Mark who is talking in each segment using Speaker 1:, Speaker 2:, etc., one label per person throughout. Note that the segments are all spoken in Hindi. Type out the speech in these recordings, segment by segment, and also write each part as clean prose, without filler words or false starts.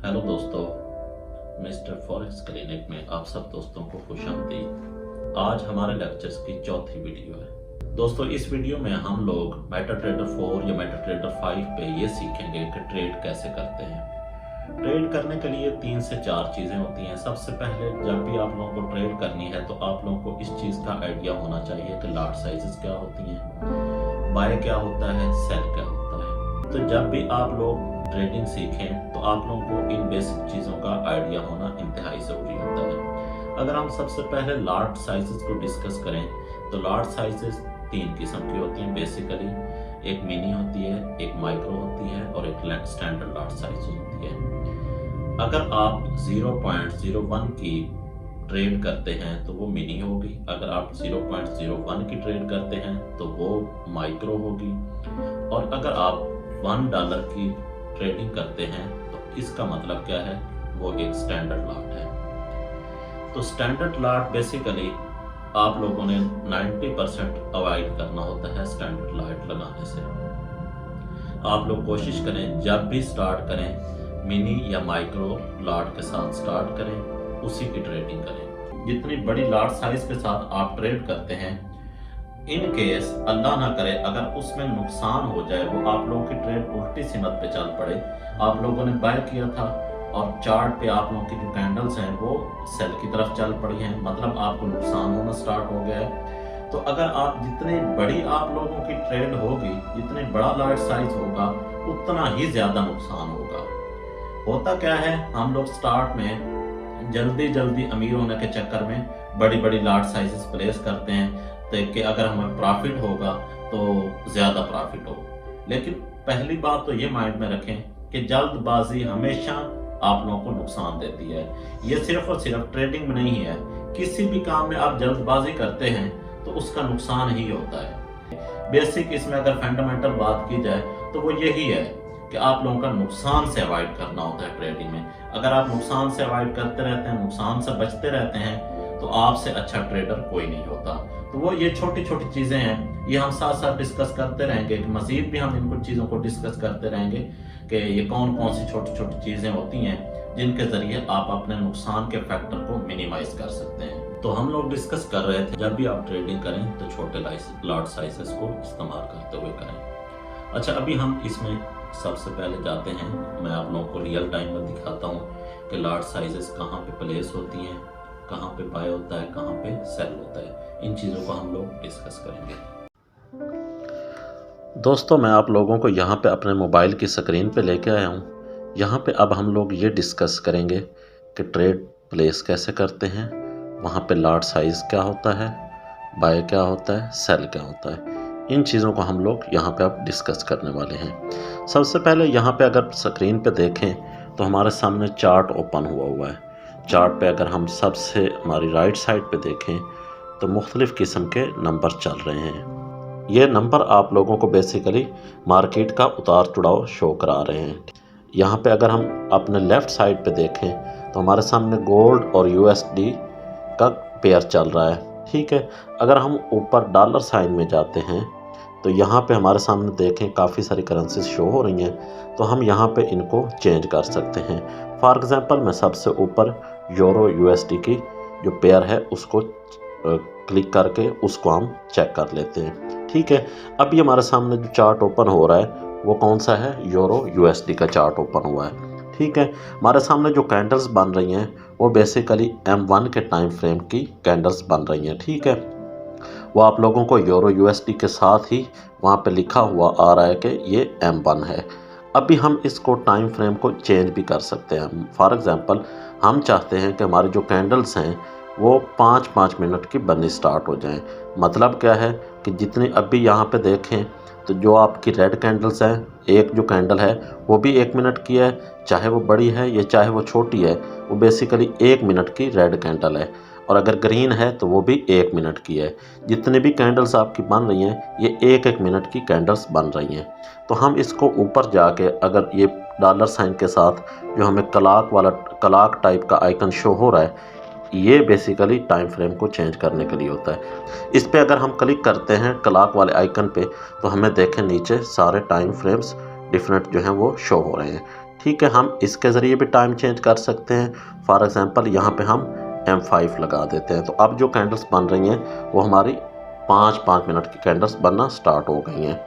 Speaker 1: हेलो दोस्तों, मिस्टर फॉरेक्स क्लिनिक में आप सब दोस्तों को खुशामदीद। आज हमारे लेक्चर्स की चौथी वीडियो है। दोस्तों, इस वीडियो में हम लोग मेटाट्रेडर 4 या मेटाट्रेडर 5 पे ये सीखेंगे कि ट्रेड कैसे करते हैं। ट्रेड करने के लिए 3 से 4 चीज़ें होती हैं। सबसे पहले जब भी आप लोगों को ट्रेड करनी है तो आप लोगों को इस चीज़ का आइडिया होना चाहिए कि लॉट साइजेस क्या होती हैं, बाय क्या होता है, सेल क्या होता है। तो जब भी आप लोग ट्रेडिंग सीखें तो आप लोगों को इन बेसिक चीज़ों का आइडिया होना इंतहाई ज़रूरी होता है। अगर हम सबसे पहले लॉट साइजेस को डिस्कस करें तो लॉट साइजेस 3 किस्म की होती हैं बेसिकली। एक मिनी होती है, एक माइक्रो होती है और एक स्टैंडर्ड लॉट साइज होती है। अगर आप 0.01 की ट्रेड करते हैं तो वो मिनी होगी। अगर आप 0.01 की ट्रेड करते हैं तो वो माइक्रो होगी। और अगर आप $1 की ट्रेडिंग करते हैं तो इसका मतलब क्या है, वो एक स्टैंडर्ड लॉट है। तो स्टैंडर्ड लॉट बेसिकली आप लोगों ने 90% अवॉइड करना होता है स्टैंडर्ड लॉट लगाने से। आप लोग कोशिश करें जब भी स्टार्ट करें मिनी या माइक्रो लॉट के साथ स्टार्ट करें, उसी की ट्रेडिंग करें। जितनी बड़ी लॉट साइज के साथ आप ट्रेड करते हैं, इन केस अल्लाह ना करे अगर उसमें नुकसान हो जाए, वो आप लोगों की ट्रेड उल्टी सिमत पे चल पड़े, आप लोगों ने बाय किया था और चार्ट पे आप लोगों की जो कैंडल्स हैं वो सेल की तरफ चल पड़ी हैं, मतलब आपको नुकसान होना स्टार्ट हो गया है। तो अगर आप जितनी बड़ी आप लोगों की ट्रेड होगी, जितनी बड़ा लॉट साइज होगा, उतना ही ज्यादा नुकसान होगा। होता क्या है, हम लोग स्टार्ट में जल्दी जल्दी अमीर होने के चक्कर में बड़ी बड़ी लॉट साइजेस प्लेस करते हैं कि अगर हमें प्रॉफिट होगा तो ज़्यादा प्रॉफिट हो। लेकिन पहली बात तो ये माइंड में रखें कि जल्दबाजी हमेशा आप लोगों को नुकसान देती है। ये सिर्फ और सिर्फ ट्रेडिंग में नहीं है, किसी भी काम में आप जल्दबाजी करते हैं तो उसका नुकसान ही होता है। बेसिक इसमें अगर फंडामेंटल बात की जाए तो वो यही है कि आप लोगों का नुकसान से अवॉइड करना होता है ट्रेडिंग में। अगर आप नुकसान से अवॉइड करते रहते हैं, नुकसान से बचते रहते हैं, तो आपसे अच्छा ट्रेडर कोई नहीं होता। तो वो ये छोटी छोटी चीज़ें हैं, ये हम साथ साथ डिस्कस करते रहेंगे। मज़ीद भी हम इन कुछ चीज़ों को डिस्कस करते रहेंगे कि ये कौन कौन सी छोटी छोटी चीज़ें होती हैं जिनके ज़रिए आप अपने नुकसान के फैक्टर को मिनिमाइज कर सकते हैं। तो हम लोग डिस्कस कर रहे थे जब भी आप ट्रेडिंग करें तो छोटे लॉट साइजेस को इस्तेमाल करते हुए करें। अच्छा, अभी हम इसमें सबसे पहले जाते हैं, मैं आप लोगों को रियल टाइम में दिखाता हूँ कि लॉट साइजेस कहाँ पे प्लेस होती हैं, कहाँ पे बाय होता है, कहाँ पे सेल होता है। इन चीज़ों को हम लोग डिस्कस करेंगे। दोस्तों, मैं आप लोगों को यहाँ पे अपने मोबाइल की स्क्रीन पे लेके आया हूँ। यहाँ पे अब हम लोग ये डिस्कस करेंगे कि ट्रेड प्लेस कैसे करते हैं, वहाँ पे लॉट साइज़ क्या होता है, बाय क्या होता है, सेल क्या होता है। इन चीज़ों को हम लोग यहाँ पे अब डिस्कस करने वाले हैं। सबसे पहले यहाँ पे अगर स्क्रीन पे देखें तो हमारे सामने चार्ट ओपन हुआ है। चार्ट पे अगर हम सबसे हमारी राइट साइड पे देखें तो मुख्तलिफ़ किस्म के नंबर चल रहे हैं। ये नंबर आप लोगों को बेसिकली मार्केट का उतार चढ़ाव शो करा रहे हैं। यहाँ पे अगर हम अपने लेफ़्ट साइड पे देखें तो हमारे सामने गोल्ड और USD का पेयर चल रहा है, ठीक है। अगर हम ऊपर डॉलर साइन में जाते हैं तो यहाँ पे हमारे सामने देखें काफ़ी सारी करेंसीज शो हो रही हैं, तो हम यहाँ पे इनको चेंज कर सकते हैं। फॉर एग्ज़ाम्पल, मैं सबसे ऊपर यूरो USD की जो पेयर है उसको क्लिक करके उसको हम चेक कर लेते हैं, ठीक है। अभी हमारे सामने जो चार्ट ओपन हो रहा है वो कौन सा है, यूरो USD का चार्ट ओपन हुआ है, ठीक है। हमारे सामने जो कैंडल्स बन रही हैं वो बेसिकली M1 के टाइम फ्रेम की कैंडल्स बन रही हैं, ठीक है। वो आप लोगों को यूरो USD के साथ ही वहाँ पे लिखा हुआ आ रहा है कि ये M1 है। अभी हम इसको टाइम फ्रेम को चेंज भी कर सकते हैं। फॉर एग्ज़ाम्पल, हम चाहते हैं कि हमारी जो कैंडल्स हैं वो 5-5 मिनट की बननी स्टार्ट हो जाएं। मतलब क्या है कि जितनी अभी यहाँ पे देखें तो जो आपकी रेड कैंडल्स हैं, एक जो कैंडल है वो भी 1 मिनट की है, चाहे वो बड़ी है या चाहे वो छोटी है, वो बेसिकली 1 मिनट की रेड कैंडल है। और अगर ग्रीन है तो वो भी 1 मिनट की है। जितनी भी कैंडल्स आपकी बन रही हैं ये 1-1 मिनट की कैंडल्स बन रही हैं। तो हम इसको ऊपर जाके अगर ये डॉलर साइन के साथ जो हमें क्लॉक टाइप का आइकन शो हो रहा है, ये बेसिकली टाइम फ्रेम को चेंज करने के लिए होता है। इस पे अगर हम क्लिक करते हैं क्लॉक वाले आइकन पे तो हमें देखें नीचे सारे टाइम फ्रेम्स डिफरेंट जो हैं वो शो हो रहे हैं, ठीक है, हम इसके ज़रिए भी टाइम चेंज कर सकते हैं। फॉर एग्ज़ाम्पल यहाँ पे हम M5 लगा देते हैं, तो अब जो कैंडल्स बन रही हैं वो हमारी 5-5 मिनट की कैंडल्स बनना स्टार्ट हो गई हैं।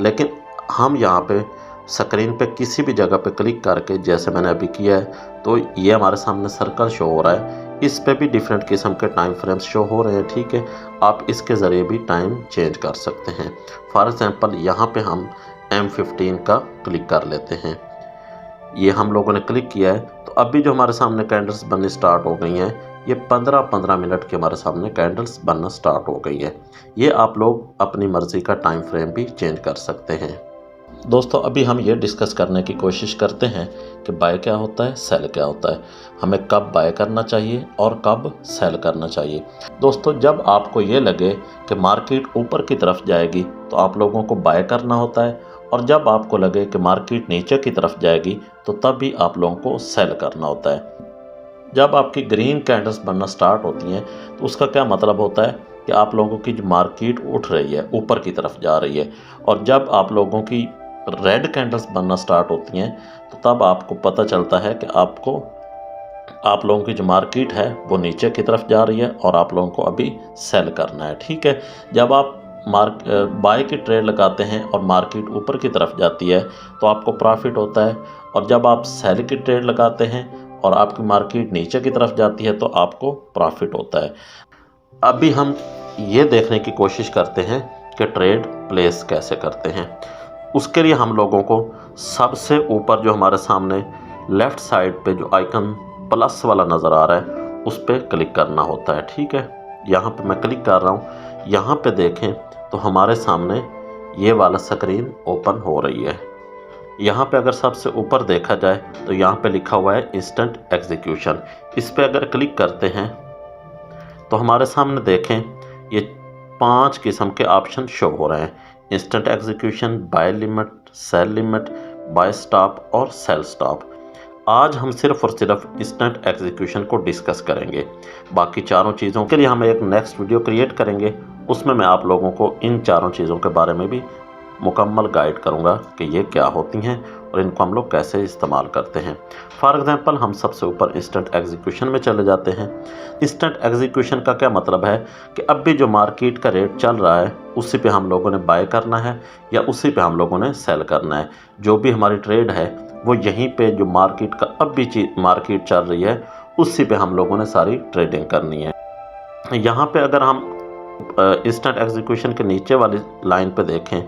Speaker 1: लेकिन हम यहाँ पे स्क्रीन पे किसी भी जगह पे क्लिक करके, जैसे मैंने अभी किया है, तो ये हमारे सामने सर्कल शो हो रहा है। इस पे भी डिफरेंट किस्म के टाइम फ्रेम्स शो हो रहे हैं। ठीक है, आप इसके ज़रिए भी टाइम चेंज कर सकते हैं। फॉर एग्ज़ाम्पल यहाँ पे हम M15 का क्लिक कर लेते हैं। ये हम लोगों ने क्लिक किया है, तो अभी जो हमारे सामने कैंडल्स बननी स्टार्ट हो गई हैं, ये 15-15 मिनट के हमारे सामने कैंडल्स बनना स्टार्ट हो गई है। ये आप लोग अपनी मर्ज़ी का टाइम फ्रेम भी चेंज कर सकते हैं। दोस्तों, अभी हम ये डिस्कस करने की कोशिश करते हैं कि बाय क्या होता है, सेल क्या होता है, हमें कब बाय करना चाहिए और कब सेल करना चाहिए। दोस्तों, जब आपको ये लगे कि मार्केट ऊपर की तरफ जाएगी तो आप लोगों को बाय करना होता है, और जब आपको लगे कि मार्केट नीचे की तरफ जाएगी तो तब भी आप लोगों को सेल करना होता है। जब आपकी ग्रीन कैंडल्स बनना स्टार्ट होती हैं तो उसका क्या मतलब होता है कि आप लोगों की जो मार्केट उठ रही है, ऊपर की तरफ जा रही है। और जब आप लोगों की रेड कैंडल्स बनना स्टार्ट होती हैं तो तब आपको पता चलता है कि आप लोगों की जो मार्केट है वो नीचे की तरफ जा रही है और आप लोगों को अभी सेल करना है। ठीक है, जब आप बाय की ट्रेड लगाते हैं और मार्केट ऊपर की तरफ जाती है तो आपको प्रॉफिट होता है, और जब आप सेल की ट्रेड लगाते हैं और आपकी मार्केट नीचे की तरफ जाती है तो आपको प्रॉफिट होता है। अभी हम ये देखने की कोशिश करते हैं कि ट्रेड प्लेस कैसे करते हैं। उसके लिए हम लोगों को सबसे ऊपर जो हमारे सामने लेफ़्ट साइड पे जो आइकन प्लस वाला नज़र आ रहा है उस पर क्लिक करना होता है। ठीक है, यहाँ पे मैं क्लिक कर रहा हूँ। यहाँ पे देखें तो हमारे सामने ये वाला स्क्रीन ओपन हो रही है। यहाँ पे अगर सबसे ऊपर देखा जाए तो यहाँ पे लिखा हुआ है इंस्टेंट एग्जीक्यूशन। इस पे अगर क्लिक करते हैं तो हमारे सामने देखें ये 5 किस्म के ऑप्शन शो हो रहे हैं: instant execution, buy limit, sell limit, buy stop और सेल स्टॉप। आज हम सिर्फ और सिर्फ इंस्टेंट एग्जीक्यूशन को डिस्कस करेंगे। बाकी चारों चीज़ों के लिए हम एक नेक्स्ट वीडियो क्रिएट करेंगे, उसमें मैं आप लोगों को इन चारों चीज़ों के बारे में भी मुकम्मल गाइड करूंगा कि ये क्या होती हैं और इनको हम लोग कैसे इस्तेमाल करते हैं। फॉर एग्जांपल, हम सबसे ऊपर इंस्टेंट एग्जीक्यूशन में चले जाते हैं। इंस्टेंट एग्जीक्यूशन का क्या मतलब है कि अब भी जो मार्केट का रेट चल रहा है उसी पे हम लोगों ने बाय करना है या उसी पे हम लोगों ने सेल करना है। जो भी हमारी ट्रेड है वो यहीं पे जो मार्केट का अब भी मार्केट चल रही है उसी पे हम लोगों ने सारी ट्रेडिंग करनी है। यहाँ पे अगर हम इंस्टेंट एग्जीक्यूशन के नीचे वाली लाइन पे देखें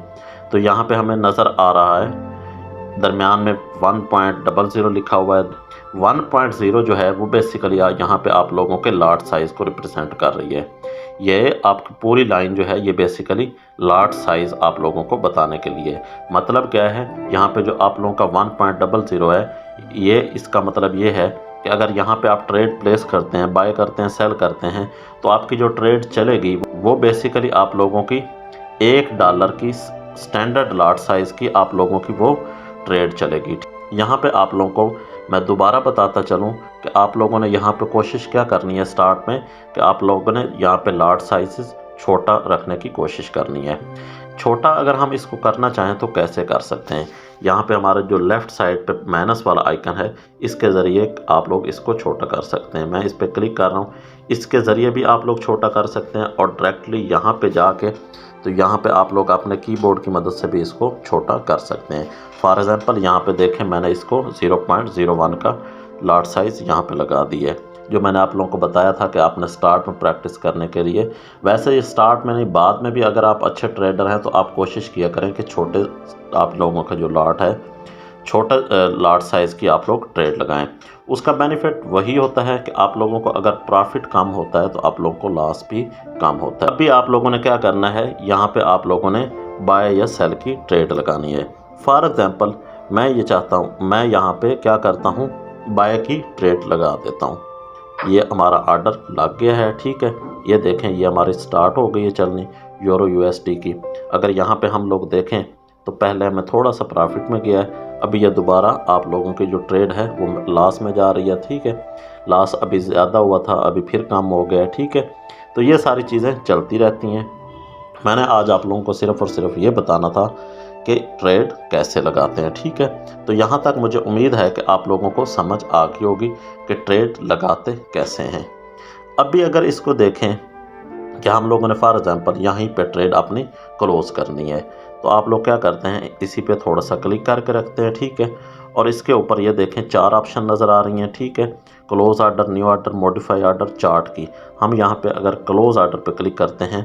Speaker 1: तो यहाँ पे हमें नज़र आ रहा है दरमियान में 1.00 लिखा हुआ है। 1.0 जो है वो बेसिकली यहाँ पे आप लोगों के लॉट साइज़ को रिप्रेजेंट कर रही है। ये आपकी पूरी लाइन जो है ये बेसिकली लॉट साइज़ आप लोगों को बताने के लिए। मतलब क्या है, यहाँ पे जो आप लोगों का 1.00 है, ये इसका मतलब ये है कि अगर यहाँ पे आप ट्रेड प्लेस करते हैं, बाय करते हैं, सेल करते हैं, तो आपकी जो ट्रेड चलेगी वो बेसिकली आप लोगों की $1 की स्टैंडर्ड लॉट साइज़ की आप लोगों की वो ट्रेड चलेगी। यहाँ पे आप लोगों को मैं दोबारा बताता चलूँ कि आप लोगों ने यहाँ पे कोशिश क्या करनी है स्टार्ट में, कि आप लोगों ने यहाँ पे लॉट साइज़ छोटा रखने की कोशिश करनी है। छोटा अगर हम इसको करना चाहें तो कैसे कर सकते हैं, यहाँ पे हमारा जो लेफ़्ट साइड पे माइनस वाला आइकन है इसके ज़रिए आप लोग इसको छोटा कर सकते हैं। मैं इस पर क्लिक कर रहा हूँ, इसके ज़रिए भी आप लोग छोटा कर सकते हैं, और डायरेक्टली यहाँ पे जाके तो यहाँ पे आप लोग अपने कीबोर्ड की मदद से भी इसको छोटा कर सकते हैं। फॉर एग्ज़ाम्पल, यहाँ पे देखें मैंने इसको 0.01 का लॉट साइज़ यहाँ पे लगा दी है, जो मैंने आप लोगों को बताया था कि आपने स्टार्ट में प्रैक्टिस करने के लिए। वैसे ये स्टार्ट में नहीं, बाद में भी अगर आप अच्छे ट्रेडर हैं तो आप कोशिश किया करें कि छोटे आप लोगों का जो लॉट है, छोटा लॉट साइज़ की आप लोग ट्रेड लगाएं। उसका बेनिफिट वही होता है कि आप लोगों को अगर प्रॉफिट कम होता है तो आप लोगों को लॉस भी कम होता है। अभी आप लोगों ने क्या करना है, यहाँ पे आप लोगों ने बाय या सेल की ट्रेड लगानी है। फॉर एग्जांपल, मैं ये चाहता हूँ, मैं यहाँ पे क्या करता हूँ, बाय की ट्रेड लगा देता हूँ। ये हमारा ऑर्डर लग गया है। ठीक है, ये देखें ये हमारी स्टार्ट हो गई है चलनी यूरो USD की। अगर यहाँ पे हम लोग देखें तो पहले मैं थोड़ा सा प्रॉफिट में गया है, अभी ये दोबारा आप लोगों की जो ट्रेड है वो लॉस में जा रही है। ठीक है, लॉस अभी ज़्यादा हुआ था, अभी फिर कम हो गया। ठीक है, तो ये सारी चीज़ें चलती रहती हैं। मैंने आज आप लोगों को सिर्फ़ और सिर्फ ये बताना था कि ट्रेड कैसे लगाते हैं। ठीक है, तो यहाँ तक मुझे उम्मीद है कि आप लोगों को समझ आ गई होगी कि ट्रेड लगाते कैसे हैं। अब भी अगर इसको देखें कि हम लोगों ने फॉर एग्जांपल यहीं पे ट्रेड अपनी क्लोज करनी है, तो आप लोग क्या करते हैं, इसी पे थोड़ा सा क्लिक करके रखते हैं। ठीक है, और इसके ऊपर ये देखें 4 ऑप्शन नज़र आ रही हैं। ठीक है, close order, new order, modify order, chart की। हम यहाँ पे अगर क्लोज ऑर्डर पे क्लिक करते हैं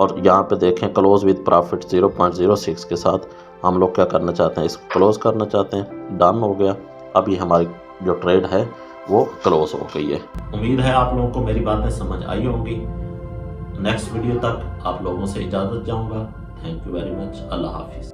Speaker 1: और यहाँ पे देखें क्लोज विद प्रॉफिट 0.06 के साथ हम लोग क्या करना चाहते हैं, इसको क्लोज करना चाहते हैं। डन हो गया। अभी हमारी जो ट्रेड है वो क्लोज हो गई है। उम्मीद है आप लोगों को मेरी बातें समझ आई होंगी। नेक्स्ट वीडियो तक आप लोगों से इजाज़त चाहूँगा। Thank you very much. अल्लाह हाफिज़।